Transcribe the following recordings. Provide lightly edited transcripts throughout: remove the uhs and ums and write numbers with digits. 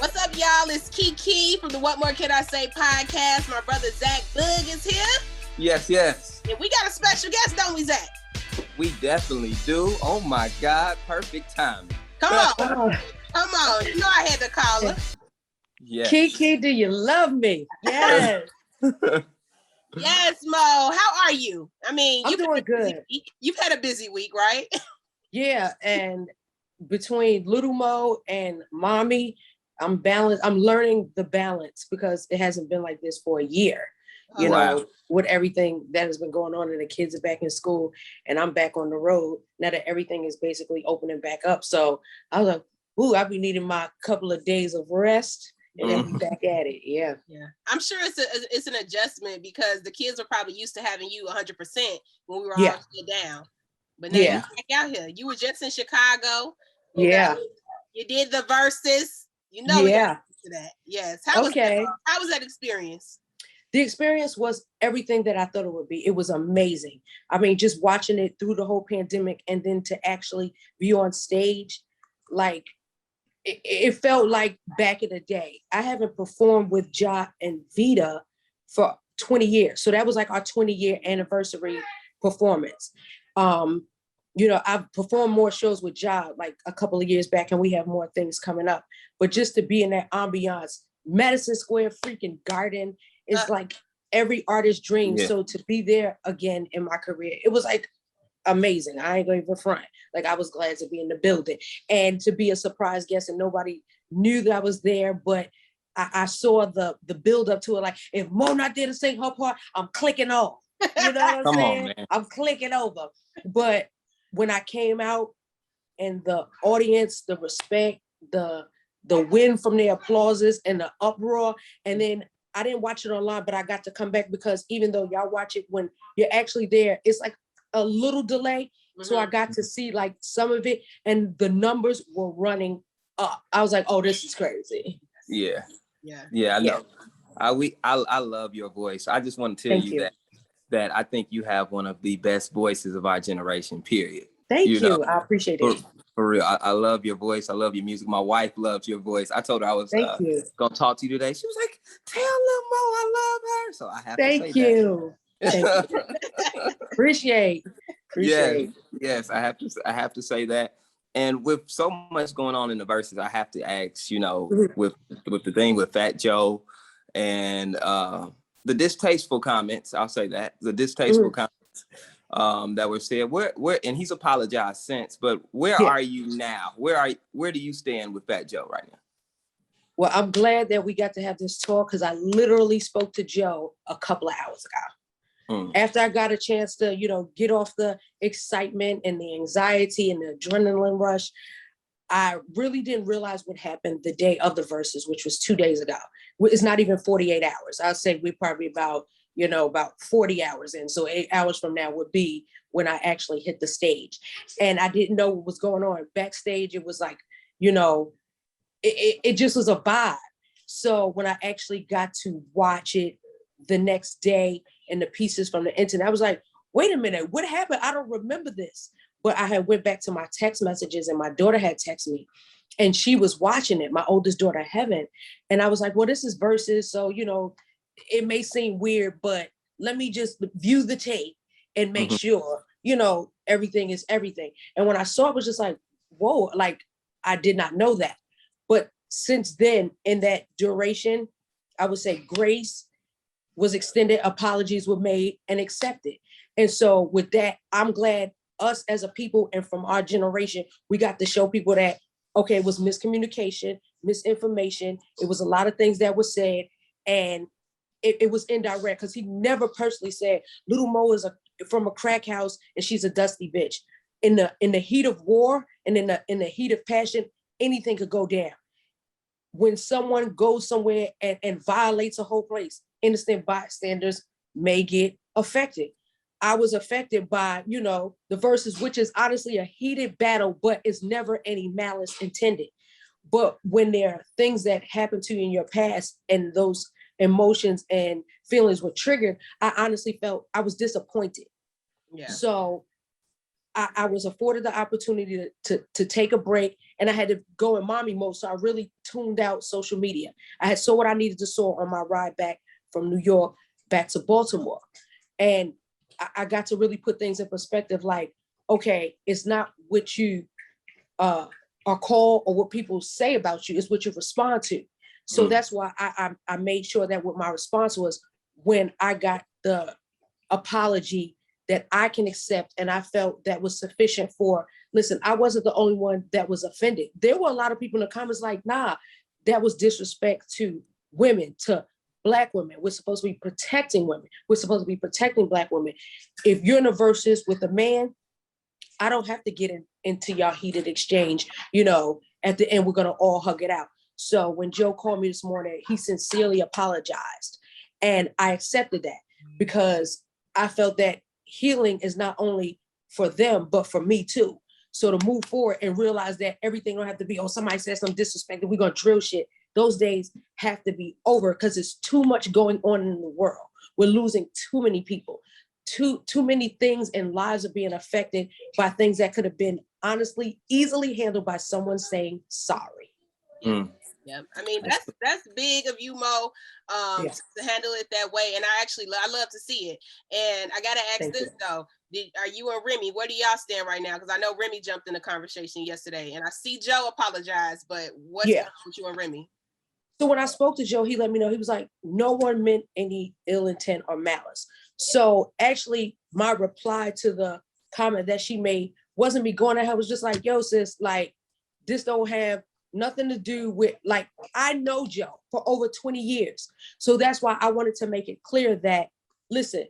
What's up, y'all? It's Kiki from the What More Can I Say podcast. My brother Zach Boog is here. Yes. And we got a special guest, don't we, Zach? We definitely do. Oh my God, perfect timing. Come on. Come on. You know I had to call her. Yes. Kiki, do you love me? Yes. Yes, Mo. How are you? I mean, I'm doing good. You've had a busy week, right? Yeah, and between Little Mo and Mommy, I'm balanced. I'm learning the balance because it hasn't been like this for a year. You know, with everything that has been going on and the kids are back in school and I'm back on the road now that everything is basically opening back up. So I was like, ooh, I'll be needing my couple of days of rest and then be back at it. Yeah. I'm sure it's an adjustment because the kids are probably used to having you 100% when we were all still down. But now you're back out here. You were just in Chicago. You did the Verzuz. You know, we got to that. Yes. How was that experience? The experience was everything that I thought it would be. It was amazing. I mean, just watching it through the whole pandemic and then to actually be on stage, like it felt like back in the day. I haven't performed with Ja and Vita for 20 years. So that was like our 20-year anniversary performance. You know, I've performed more shows with Ja like a couple of years back and we have more things coming up. But just to be in that ambiance, Madison Square freaking Garden is like every artist's dream. So to be there again in my career, it was like amazing. I ain't going to front. Like I was glad to be in the building and to be a surprise guest and nobody knew that I was there, but I saw the build up to it. Like if Mo not there to sing her part, I'm clicking off. You know what I'm saying? I'm clicking over. But when I came out and the audience, the respect, the wind from their applauses and the uproar, and then I didn't watch it online, but I got to come back because even though y'all watch it when you're actually there, it's like a little delay. Mm-hmm. So I got to see like some of it and the numbers were running up. I was like, oh, this is crazy. Yeah, I know. I love your voice. I just want to tell you that I think you have one of the best voices of our generation, period. Thank you. I appreciate it. For real, I love your voice. I love your music. My wife loves your voice. I told her I was gonna talk to you today. She was like, "Tell Lil Mo I love her." So I have to say Thank you. Appreciate. Yes. I have to say that. And with so much going on in the Verzuz, I have to ask. You know, with the thing with Fat Joe and the distasteful comments. I'll say that the distasteful comments. That were said, where and he's apologized since, but where are you now? Where do you stand with Fat Joe right now? Well, I'm glad that we got to have this talk because I literally spoke to Joe a couple of hours ago. After I got a chance to, you know, get off the excitement and the anxiety and the adrenaline rush, I really didn't realize what happened the day of the Verzuz, which was 2 days ago. It's not even 48 hours. I'll say we're probably about 40 hours in. So 8 hours from now would be when I actually hit the stage. And I didn't know what was going on. Backstage, it was like, you know, it just was a vibe. So when I actually got to watch it the next day and the pieces from the internet, I was like, wait a minute, what happened? I don't remember this. But I had went back to my text messages and my daughter had texted me and she was watching it, my oldest daughter, Heaven. And I was like, well, this is Verzuz. So, you know, it may seem weird, but let me just view the tape and make sure, you know, everything is everything. And when I saw it, it was just like, whoa, like I did not know that. But since then, in that duration, I would say grace was extended, apologies were made and accepted. And so with that, I'm glad us as a people and from our generation, we got to show people that, okay, it was miscommunication, misinformation. It was a lot of things that were said. And it was indirect because he never personally said Little Mo is from a crack house and she's a dusty bitch. In the heat of war and in the heat of passion, anything could go down. When someone goes somewhere and violates a whole place, innocent bystanders may get affected. I was affected by, you know, the Verzuz, which is honestly a heated battle, but it's never any malice intended. But when there are things that happen to you in your past and those emotions and feelings were triggered, I honestly felt I was disappointed. Yeah. So I was afforded the opportunity to take a break, and I had to go in mommy mode. So I really tuned out social media. I had saw what I needed to saw on my ride back from New York back to Baltimore. And I got to really put things in perspective, like, okay, it's not what you are called or what people say about you, it's what you respond to. So that's why I made sure that what my response was when I got the apology that I can accept, and I felt that was sufficient for, listen, I wasn't the only one that was offended. There were a lot of people in the comments like, nah, that was disrespect to women, to Black women. We're supposed to be protecting women. We're supposed to be protecting Black women. If you're in a versus with a man, I don't have to get into y'all heated exchange, at the end, we're going to all hug it out. So when Joe called me this morning, he sincerely apologized. And I accepted that because I felt that healing is not only for them, but for me too. So to move forward and realize that everything don't have to be, oh, somebody said some disrespect, we're going to drill shit. Those days have to be over because there's too much going on in the world. We're losing too many people. Too many things and lives are being affected by things that could have been honestly easily handled by someone saying sorry. Yeah, I mean that's big of you, Mo, to handle it that way, and I love to see it. And I gotta ask though: are you and Remy? Where do y'all stand right now? Because I know Remy jumped in the conversation yesterday, and I see Joe apologize, but what's going on with you and Remy? So when I spoke to Joe, he let me know, he was like, no one meant any ill intent or malice. So actually, my reply to the comment that she made wasn't me going at her. It was just like, yo, sis, like, this don't have nothing to do with, like, I know Joe for over 20 years. So that's why I wanted to make it clear that, listen,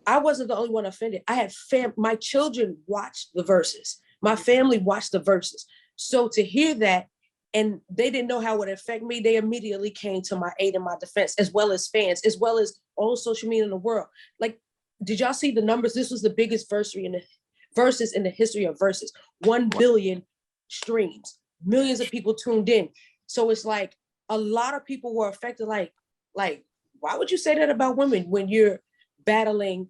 I wasn't the only one offended. I had my children watched the Verzuz. My family watched the Verzuz. So to hear that, and they didn't know how it would affect me, they immediately came to my aid and my defense, as well as fans, as well as all social media in the world. Like, did y'all see the numbers? This was the biggest Verzuz in the history of Verzuz. 1 billion streams, millions of people tuned in. So it's like a lot of people were affected. Like, why would you say that about women when you're battling,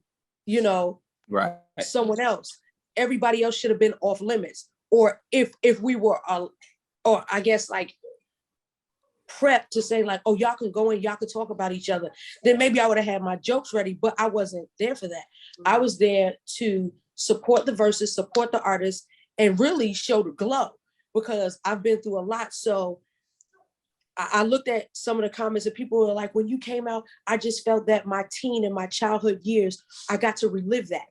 right, someone else? Everybody else should have been off limits. Or if we were or I guess like prep to say like, oh, y'all can go in, y'all can talk about each other, then maybe I would have had my jokes ready, but I wasn't there for that. I was there to support the Verzuz, support the artists, and really show the glow because I've been through a lot. So I looked at some of the comments and people were like, when you came out, I just felt that my teen and my childhood years, I got to relive that.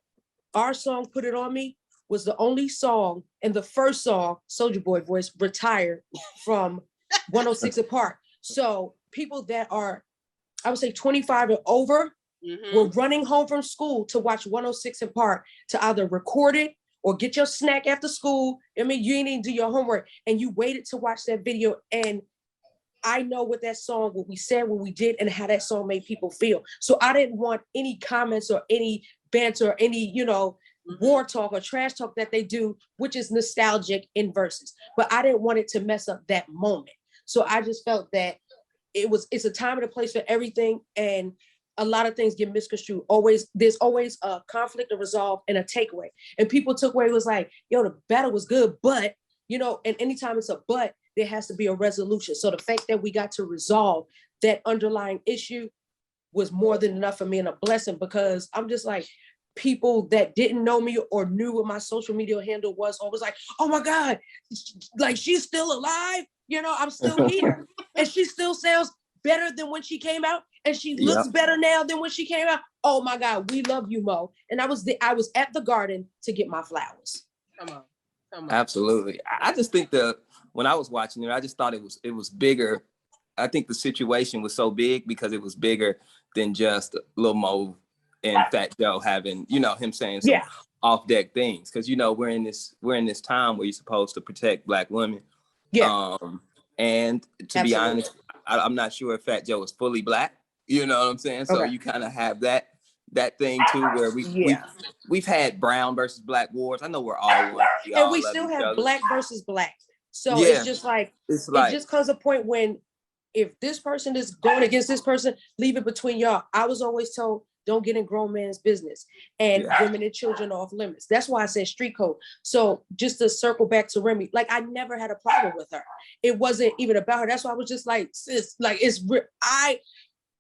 Our song, Put It On Me, was the only song and the first song, Soulja Boy voice, retired from 106 apart. So people that are, I would say 25 and over, were running home from school to watch 106 apart to either record it or get your snack after school. I mean, you didn't even do your homework and you waited to watch that video. And I know what that song, what we said, what we did, and how that song made people feel. So I didn't want any comments or any banter or any, war talk or trash talk that they do, which is nostalgic in Verzuz. But I didn't want it to mess up that moment. So I just felt that it's a time and a place for everything. And a lot of things get misconstrued. There's always a conflict, a resolve, and a takeaway. And people took away, it was like, yo, the battle was good, but, and anytime it's a but, there has to be a resolution. So the fact that we got to resolve that underlying issue was more than enough for me and a blessing, because I'm just like, people that didn't know me or knew what my social media handle was, or was like, oh my God, like she's still alive. I'm still here. And she still sounds better than when she came out. And she looks better now than when she came out. Oh my God, we love you, Mo. And I was at the garden to get my flowers. Come on. Absolutely. I just think when I was watching it, I just thought it was bigger. I think the situation was so big because it was bigger than just Lil Mo and Fat Joe having, him saying some off deck things. Cause we're in this time where you're supposed to protect Black women. Yeah. And to be honest, I'm not sure if Fat Joe is fully Black. You know what I'm saying? So you kind of have that thing too, where we've had brown versus Black wars. I know we're all one. And we still have Black versus Black. So it's just like, it just comes a point when if this person is going against this person, leave it between y'all. I was always told, don't get in grown men's business, and women and children are off limits. That's why I said street code. So just to circle back to Remy, like I never had a problem with her. It wasn't even about her. That's why I was just like, sis, like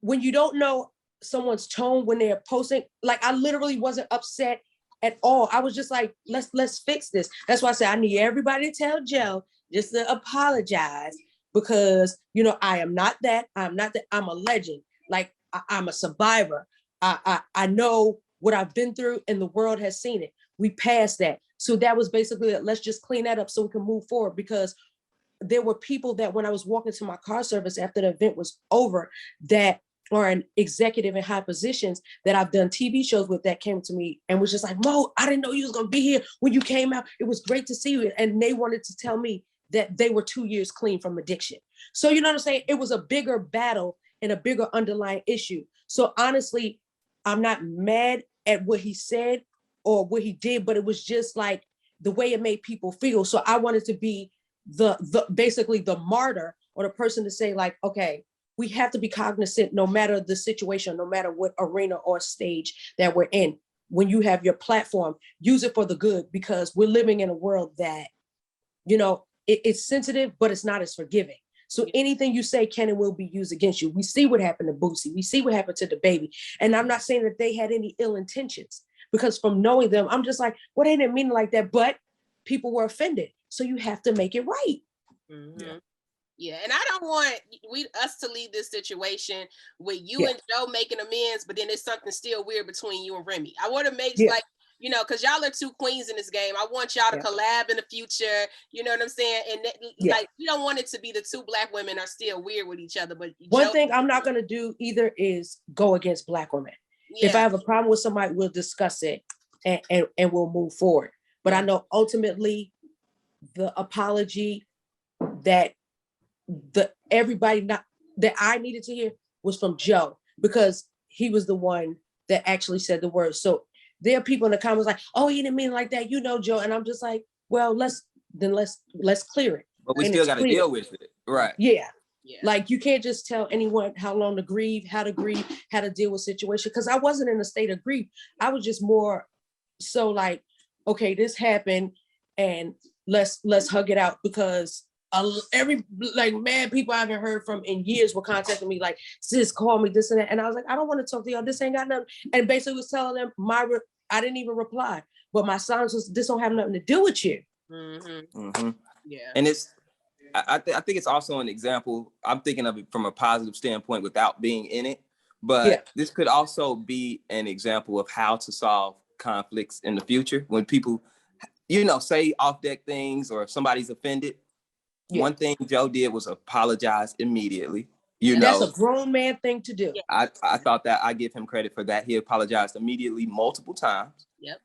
when you don't know someone's tone when they're posting, like I literally wasn't upset at all. I was just like, let's fix this. That's why I said I need everybody to tell Joe just to apologize, because I am not that. I'm not that. I'm a legend. Like I'm a survivor. I know what I've been through, and the world has seen it. We passed that. So that was basically it. Let's just clean that up so we can move forward, because there were people that when I was walking to my car service after the event was over, that are an executive in high positions that I've done TV shows with, that came to me and was just like, Mo, I didn't know you was going to be here when you came out. It was great to see you. And they wanted to tell me that they were 2 years clean from addiction. So, you know what I'm saying? It was a bigger battle and a bigger underlying issue. So honestly, I'm not mad at what he said or what he did, but it was just like the way it made people feel. So I wanted to be the basically the martyr, or the person to say like, okay, we have to be cognizant no matter the situation, no matter what arena or stage that we're in. When you have your platform, use it for the good, because we're living in a world that, it's sensitive, but it's not as forgiving. So anything you say can and will be used against you. We see what happened to Boosie. We see what happened to the baby. And I'm not saying that they had any ill intentions, because from knowing them, I'm just like, well, they didn't mean it like that, but people were offended. So you have to make it right. Mm-hmm. Yeah, and I don't want us to leave this situation with you and Joe making amends, but then there's something still weird between you and Remy. I want to make like, because y'all are two queens in this game. I want y'all to collab in the future. You know what I'm saying? And like, we don't want it to be the two Black women are still weird with each other. But one thing I'm not going to do either is go against Black women. Yeah. If I have a problem with somebody, we'll discuss it and we'll move forward. But I know ultimately the apology that everybody not that I needed to hear was from Joe, because he was the one that actually said the words. So there are people in the comments like, oh, he didn't mean it like that, Joe. And I'm just like, well, let's clear it. But we still got to deal with it. Right. Yeah. Like you can't just tell anyone how long to grieve, how to deal with situation. Because I wasn't in a state of grief. I was just more so like, okay, this happened and let's hug it out, because every mad people I haven't heard from in years were contacting me like, sis, call me, this and that. And I was like, I don't want to talk to y'all. This ain't got nothing. And basically was telling them I didn't even reply, but my silence was, this don't have nothing to do with you. Mm-hmm. Mm-hmm. Yeah. And I think it's also an example. I'm thinking of it from a positive standpoint without being in it, but this could also be an example of how to solve conflicts in the future when people, say off deck things, or if somebody's offended. One thing Joe did was apologize immediately. That's a grown man thing to do. I thought that I give him credit for that. He apologized immediately multiple times. Yep.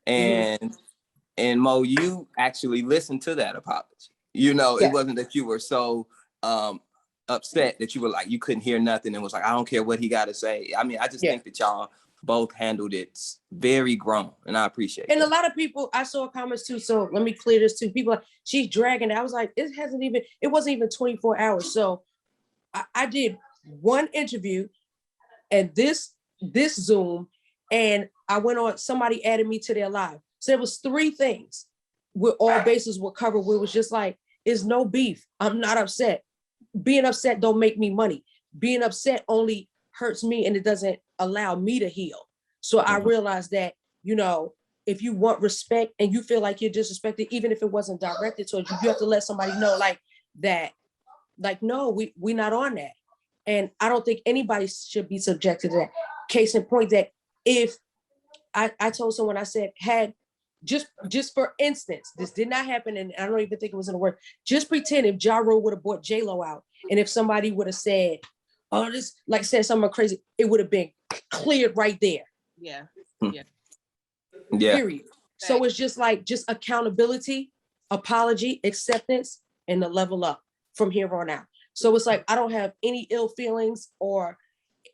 And Mo, you actually listened to that apology. It wasn't that you were so upset that you were like, you couldn't hear nothing and was like, I don't care what he got to say. I mean, I just think that y'all both handled it very grown, and I appreciate it. And a lot of people, I saw comments too, so let me clear this too. People like, she's dragging it. I was like, it wasn't even 24 hours. So I did one interview and this Zoom, and I went on, somebody added me to their live. So there was 3 things where all bases were covered, where it was just like, it's no beef. I'm not upset. Being upset don't make me money. Being upset only hurts me, and it doesn't allow me to heal. So I realized that, if you want respect and you feel like you're disrespected, even if it wasn't directed towards you, you have to let somebody know like that, like, no, we're not on that. And I don't think anybody should be subjected to that. Case in point, that if I told someone, I said, just for instance, this did not happen, and I don't even think it was in the word. Just pretend if Ja Rule would have brought J-Lo out, and if somebody would have said, oh, this, like, said something crazy, it would have been cleared right there. Yeah. Period. So it's just accountability, apology, acceptance, and the level up from here on out. So it's like, I don't have any ill feelings, or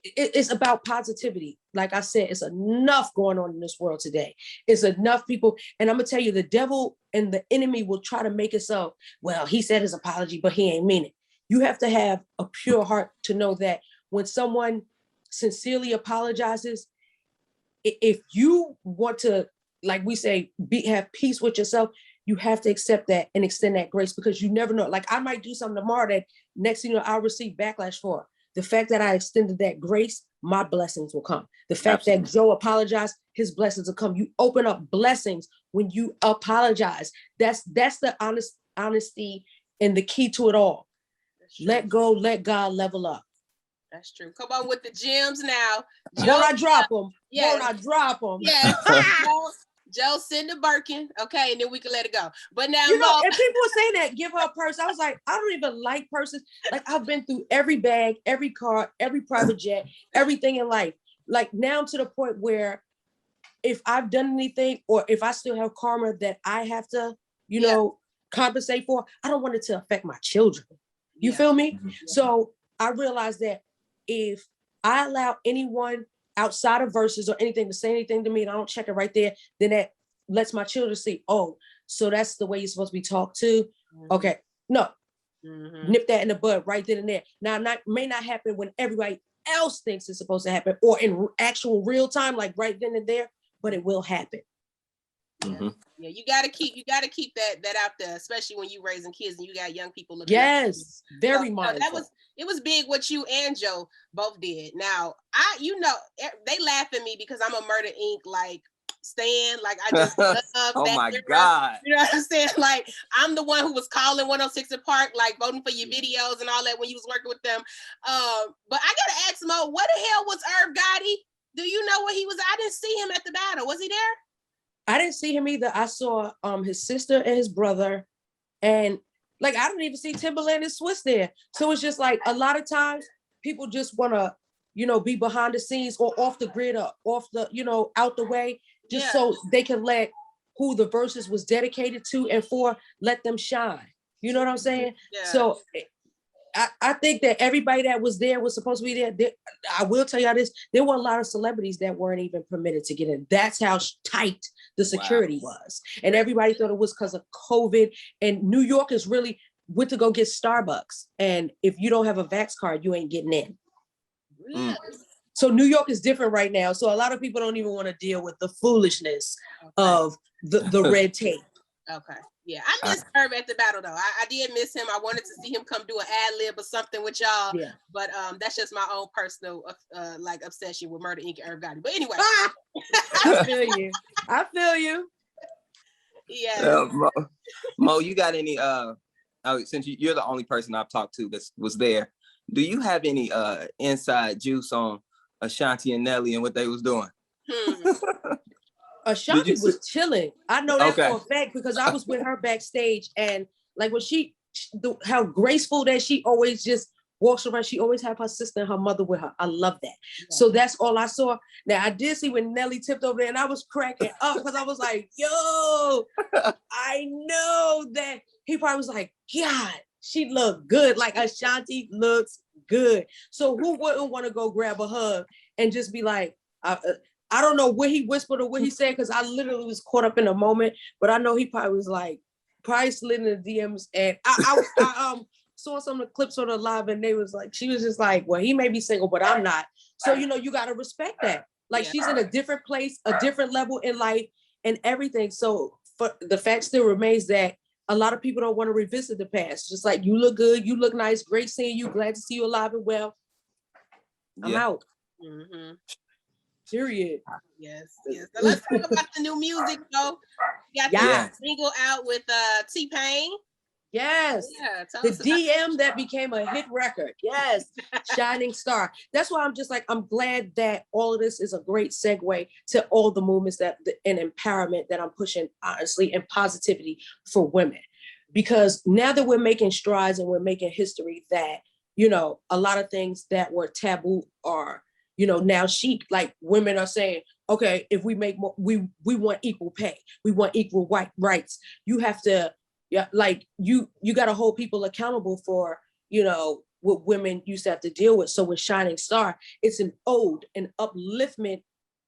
it's about positivity. Like I said, it's enough going on in this world today. It's enough people. And I'm going to tell you, the devil and the enemy will try to make it so, well, he said his apology, but he ain't mean it. You have to have a pure heart to know that when someone sincerely apologizes, if you want to, like we say, have peace with yourself, you have to accept that and extend that grace, because you never know. Like I might do something tomorrow that next thing you know, I'll receive backlash for. The fact that I extended that grace, my blessings will come. The fact that Joe apologized, his blessings will come. You open up blessings when you apologize. That's the honesty and the key to it all. Let go, let God, level up. That's true. Come on with the gems now. Won't I drop them? Yes. Won't I drop them? Yes. Joe, send the Birkin, okay, and then we can let it go. But now, you know, and people were saying that, give her a purse. I was like, I don't even like purses. Like I've been through every bag, every car, every private jet, everything in life. Like now to the point where if I've done anything or if I still have karma that I have to, you know, compensate for, I don't want it to affect my children. You feel me? Yeah. So I realized that if I allow anyone outside of Verzuz or anything to say anything to me and I don't check it right there, then that lets my children see, oh, so that's the way you're supposed to be talked to. Okay, no, nip that in the bud right then and there. Now, may not happen when everybody else thinks it's supposed to happen or in actual real time, like right then and there, but it will happen. Yeah, you gotta keep that out there, especially when you're raising kids and you got young people looking. Yes, very mindful. It was big what you and Joe both did. Now they laugh at me because I'm a Murder Inc. like stan, like I just love oh that. My God. You know what I'm saying? Like I'm the one who was calling 106 & Park, like voting for your videos and all that when you was working with them. But I gotta ask Mo, what the hell was Irv Gotti? Do you know where he was? I didn't see him at the battle. Was he there? I didn't see him either. I saw his sister and his brother, and like I didn't even see Timberland and Swiss there. So it's just like a lot of times people just want to, you know, be behind the scenes or off the grid or off the, you know, out the way, just so they can let who the Verzuz was dedicated to and for, let them shine. You know what I'm saying? Yeah. So I think that everybody that was there was supposed to be there. I will tell y'all this, there were a lot of celebrities that weren't even permitted to get in. That's how tight the security was. And everybody thought it was because of COVID. And New Yorkers really went to go get Starbucks. And if you don't have a Vax card, you ain't getting in. So New York is different right now. So a lot of people don't even want to deal with the foolishness of the red tape. Okay. Yeah, I missed Irv at the battle though. I did miss him. I wanted to see him come do an ad lib or something with y'all. Yeah. But that's just my own personal like obsession with Murder Inc. and Irv Gotti. But anyway, I feel you. Yeah. Mo, you got any? Since you're the only person I've talked to that was there, do you have any inside juice on Ashanti and Nelly and what they was doing? Ashanti was chilling. I know that for a fact because I was with her backstage, and like when how graceful that she always just walks around. She always have her sister and her mother with her. I love that. Yeah. So that's all I saw. Now I did see when Nelly tipped over there, and I was cracking up because I was like, "Yo, I know that." He probably was like, "God, she looked good. Like Ashanti looks good." So who wouldn't want to go grab a hug and just be like, I don't know what he whispered or what he said because I literally was caught up in a moment, but I know he probably was like, probably slid in the DMs, and I saw some of the clips on the live, and they was like, she was just like, well, he may be single, but I'm not. So you know, you got to respect that. Like she's in a different place, a different level in life, and everything. So for the fact still remains that a lot of people don't want to revisit the past. Just like you look good, you look nice, great seeing you, glad to see you alive and well. I'm out. Mm-hmm. Period. Yes. So let's talk about the new music, though. You got the single out with T-Pain. Yes. Yeah, the DM that became a hit record. Yes. Shining Star. That's why I'm just like, I'm glad that all of this is a great segue to all the movements and empowerment that I'm pushing, honestly, and positivity for women. Because now that we're making strides and we're making history that, you know, a lot of things that were taboo are, you know, now chic. Like women are saying, okay, if we make more, we want equal pay, we want equal rights. You have to, like you got to hold people accountable for, you know, what women used to have to deal with. So with Shining Star, it's an ode, an upliftment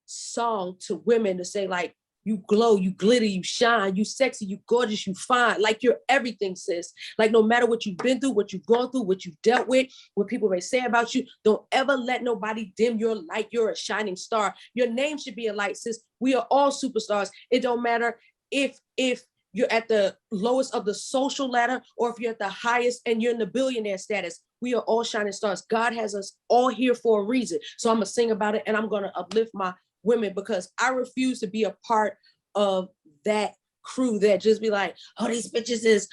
song to women to say, like, You glow, you glitter, you shine, you sexy, you gorgeous, you fine. Like you're everything, sis. Like no matter what you've been through, what you've gone through, what you've dealt with, what people may say about you, don't ever let nobody dim your light. You're a shining star. Your name should be a light, sis. We are all superstars. It don't matter if you're at the lowest of the social ladder or if you're at the highest and you're in the billionaire status. We are all shining stars. God has us all here for a reason. So I'm gonna sing about it and I'm gonna uplift my women because I refuse to be a part of that crew that just be like, oh, these bitches is,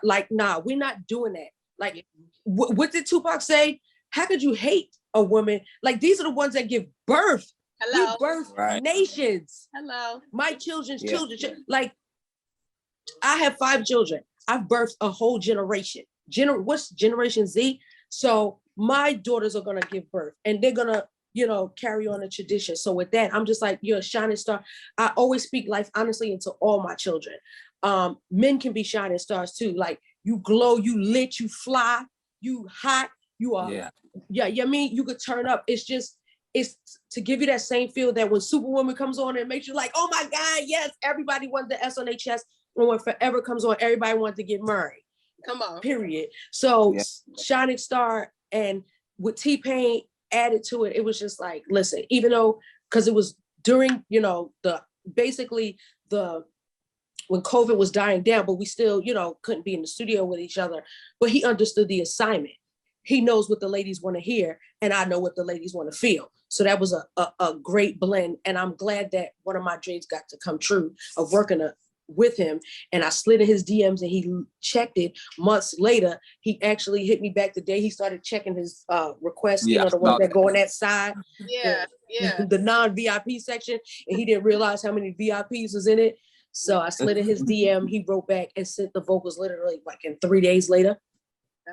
like, nah, we're not doing that. Like, what did Tupac say? How could you hate a woman? Like, these are the ones that give birth. Hello. We birth nations. Hello. My children's children. Like, I have 5 children. I've birthed a whole generation. What's Generation Z? So my daughters are gonna give birth and they're gonna, carry on a tradition. So with that, I'm just like, you're a shining star. I always speak life honestly into all my children. Men can be shining stars too. Like you glow, you lit, you fly, you hot, you are. I mean, you could turn up. It's to give you that same feel that when Superwoman comes on, it makes you like, oh my God, yes, everybody wants the S on their chest. And when Forever comes on, everybody wants to get married. Come on. Period. So Shining Star and with T-Pain added to it, it was just like, listen, even though, because it was during, when COVID was dying down, but we still, couldn't be in the studio with each other, but he understood the assignment. He knows what the ladies want to hear, and I know what the ladies want to feel. So that was a great blend. And I'm glad that one of my dreams got to come true of working with him. And I slid in his DMs and he checked it. Months later, he actually hit me back the day he started checking his requests, the ones that go on that side. The non-VIP section. And he didn't realize how many VIPs was in it. So I slid in his DM. He wrote back and sent the vocals literally like in 3 days later.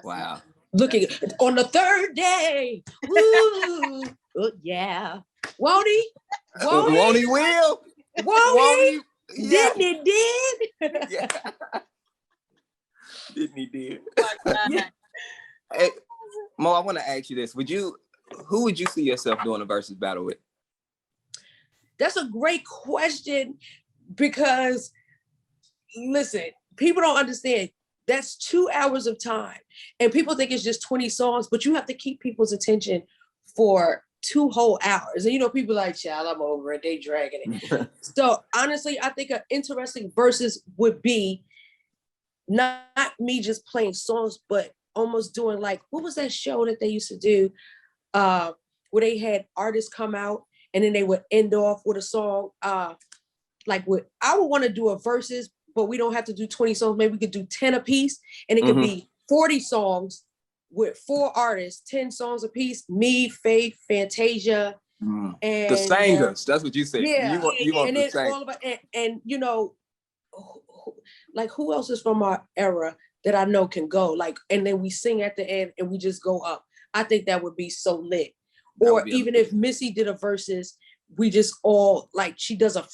Wow. Looking on the 3rd day. Woo! Yeah. Won't he? Won't he will? Won't he? Yeah. Didn't he did? Yeah. Didn't he did? Hey, Mo, I want to ask you this. Who would you see yourself doing a versus battle with? That's a great question because, listen, people don't understand. That's 2 hours of time. And people think it's just 20 songs, but you have to keep people's attention for 2 whole hours. And people like, child, I'm over it. They dragging it. So honestly, I think an interesting versus would be not me just playing songs, but almost doing like, what was that show that they used to do where they had artists come out and then they would end off with a song. I would want to do a versus, but we don't have to do 20 songs. Maybe we could do 10 a piece and it could be 40 songs with 4 artists, 10 songs a piece, me, Faith, Fantasia, and the singers. That's what you said. Yeah, you want and the it's all about and like who else is from our era that I know can go and then we sing at the end and we just go up. I think that would be so lit. Or even if Missy did a versus, we just all she does a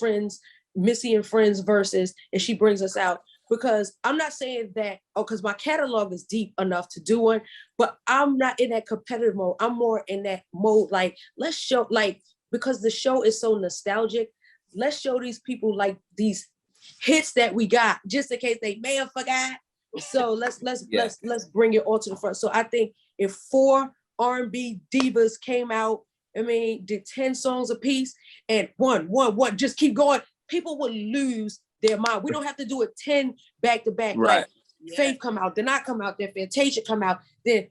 Missy and Friends versus, and she brings us out. Because I'm not saying that, because my catalog is deep enough to do one, but I'm not in that competitive mode. I'm more in that mode, let's show, because the show is so nostalgic, let's show these people these hits that we got, just in case they may have forgot. So let's bring it all to the front. So I think if 4 R&B divas came out, did 10 songs a piece, and one, just keep going, people would lose their mind. We don't have to do it 10 back to back. Right. Faith come out, then I come out, then Fantasia come out, then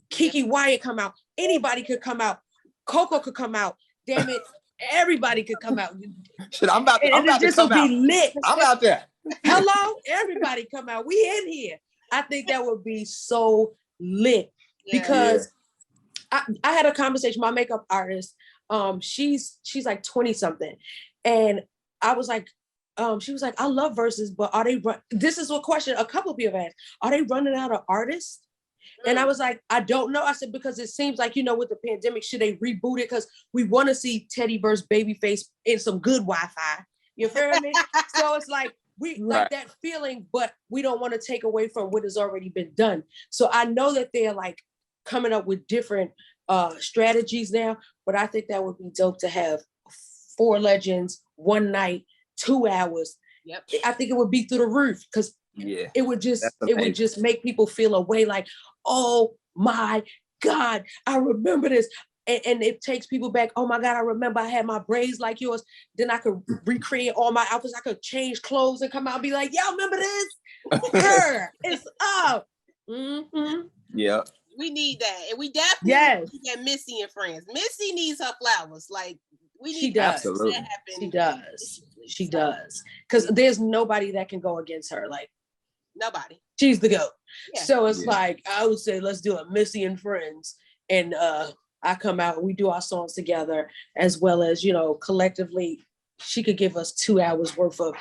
Kiki Wyatt come out. Anybody could come out. Coco could come out. Damn it, everybody could come out. Shit, I'm about to come out. Lit. I'm out there. Hello, everybody come out. We in here. I think that would be so lit because I had a conversation. My makeup artist, she's like 20 something, and I was like. She was like, I love verses, but are they this is a question a couple of people have asked. Are they running out of artists? And I was like, I don't know. I said, because it seems like, with the pandemic, should they reboot it? Because we want to see Teddy versus Babyface in some good Wi-Fi. You feel me? So it's like, we like that feeling, but we don't want to take away from what has already been done. So I know that they're coming up with different strategies now, but I think that would be dope to have 4 legends one night 2 hours. Yep. I think it would be through the roof because it would just make people feel a way like, oh my God, I remember this. And it takes people back. Oh my God, I remember I had my braids like yours. Then I could recreate all my outfits. I could change clothes and come out and be like, y'all remember this? Her, it's up. Mm-hmm. Yeah. We need that. And we definitely need that Missy and friends. Missy needs her flowers. Like, we need that happen. She does. Because there's nobody that can go against her. Like, nobody. She's the GOAT. Yeah. So it's like, I would say, let's do a Missy and friends. And I come out, we do our songs together, as well as, you know, collectively, she could give us 2 hours worth of,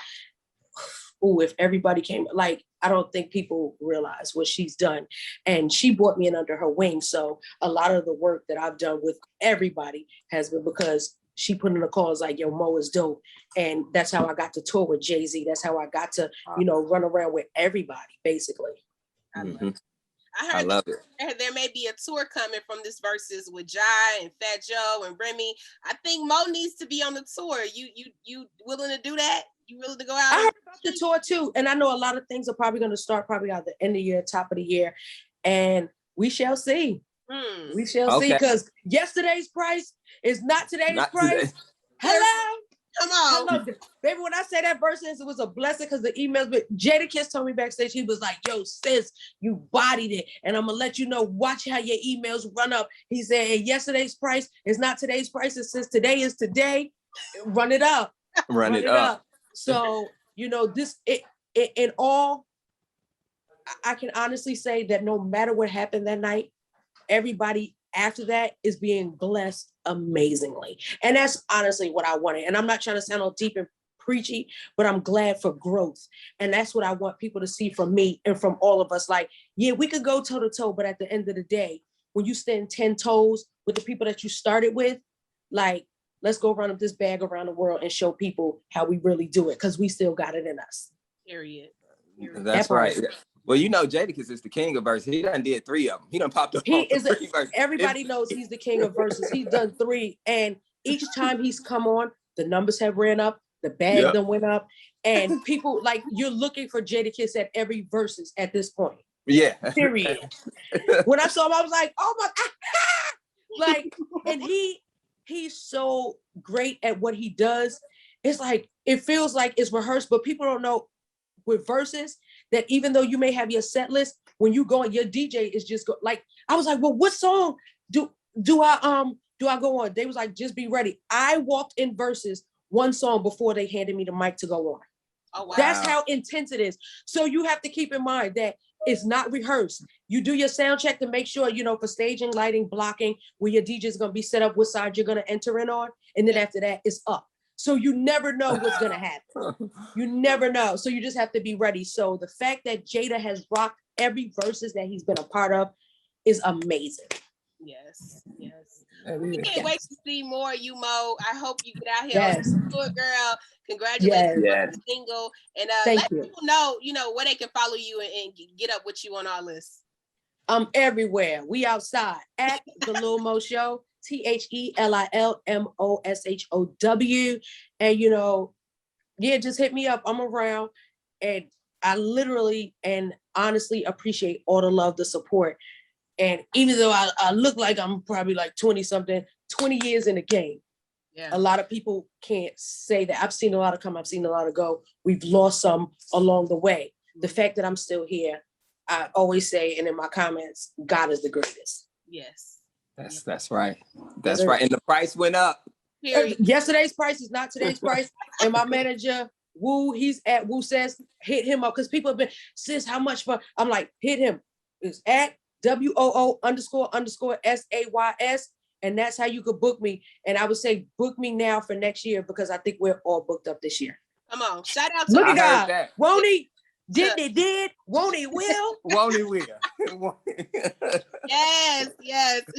if everybody came, like, I don't think people realize what she's done. And she brought me in under her wing. So a lot of the work that I've done with everybody has been because she put in the calls like, yo, Mo is dope. And that's how I got to tour with Jay-Z. That's how I got to, you know, run around with everybody, basically. I love it. There may be a tour coming from this Verzuz with Jai and Fat Joe and Remy. I think Mo needs to be on the tour. You willing to do that? You willing to go out? I heard about the tour too. And I know a lot of things are probably going to start probably at the end of the year, top of the year. And we shall see. We shall see, because yesterday's price is not today's price. Hello. Come on. Hello. Baby, when I say that Verzuz, it was a blessing because the emails, but Jadakiss told me backstage, he was like, yo, sis, you bodied it. And I'm going to let you know, watch how your emails run up. He said, hey, yesterday's price is not today's price. And since today is today, run it up. Run it up. So, you know, in all, I can honestly say that no matter what happened that night, everybody after that is being blessed amazingly. And that's honestly what I wanted. And I'm not trying to sound all deep and preachy, but I'm glad for growth. And that's what I want people to see from me and from all of us. Like, yeah, we could go toe to toe, but at the end of the day, when you stand 10 toes with the people that you started with, like, let's go run up this bag around the world and show people how we really do it, because we still got it in us. Period. That's right. Well, you know, Jadakiss is the king of Verzuz. He done did 3 of them. He done popped up. Everybody knows he's the king of Verzuz. He's done 3. And each time he's come on, the numbers have ran up, the bag done went up. And people, like, you're looking for Jadakiss at every Verzuz at this point. Yeah. Period. When I saw him, I was like, oh my God. Like, and he's so great at what he does. It's like, it feels like it's rehearsed, but people don't know with Verzuz that even though you may have your set list, when you go on, your DJ is just like, I was like, well, what song do I go on? They was like, just be ready. I walked in Verzuz one song before they handed me the mic to go on. Oh, wow. That's how intense it is. So you have to keep in mind that it's not rehearsed. You do your sound check to make sure, you know, for staging, lighting, blocking, where your DJ is going to be set up, what side you're going to enter in on. And then after that, it's up. So you never know what's going to happen. You never know. So you just have to be ready. So the fact that Jada has rocked every Verzuz that he's been a part of is amazing. Yes. We can't wait to see more of you, Mo. I hope you get out here. Yes. Good girl. Congratulations on the single. And let people know, you know, where they can follow you and get up with you on our list. Everywhere. We outside at the Lil Mo Show. TheLilMoShow. And, you know, just hit me up. I'm around. And I literally and honestly appreciate all the love, the support. And even though I look like I'm probably like 20 something, 20 years in the game, a lot of people can't say that. I've seen a lot of come, I've seen a lot of go. We've lost some along the way. The fact that I'm still here, I always say, and in my comments, God is the greatest. Yes. That's right. That's right. And the price went up. Yesterday's price is not today's price. And my manager, Woo, he's at Woo Says, hit him up. Because people have been, sis, how much for? I'm like, hit him. It's at WOO__SAYS. And that's how you could book me. And I would say book me now for next year, because I think we're all booked up this year. Come on. Shout out to Look at God. Won't he? Did. Won't he will? Won't he will. Yes.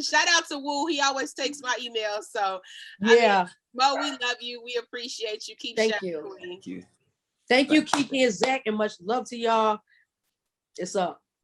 Shout out to Woo. He always takes my emails. So yeah. Mo, we love you. We appreciate you. Thank you. Thank you, Kiki and Zach, and much love to y'all. It's up.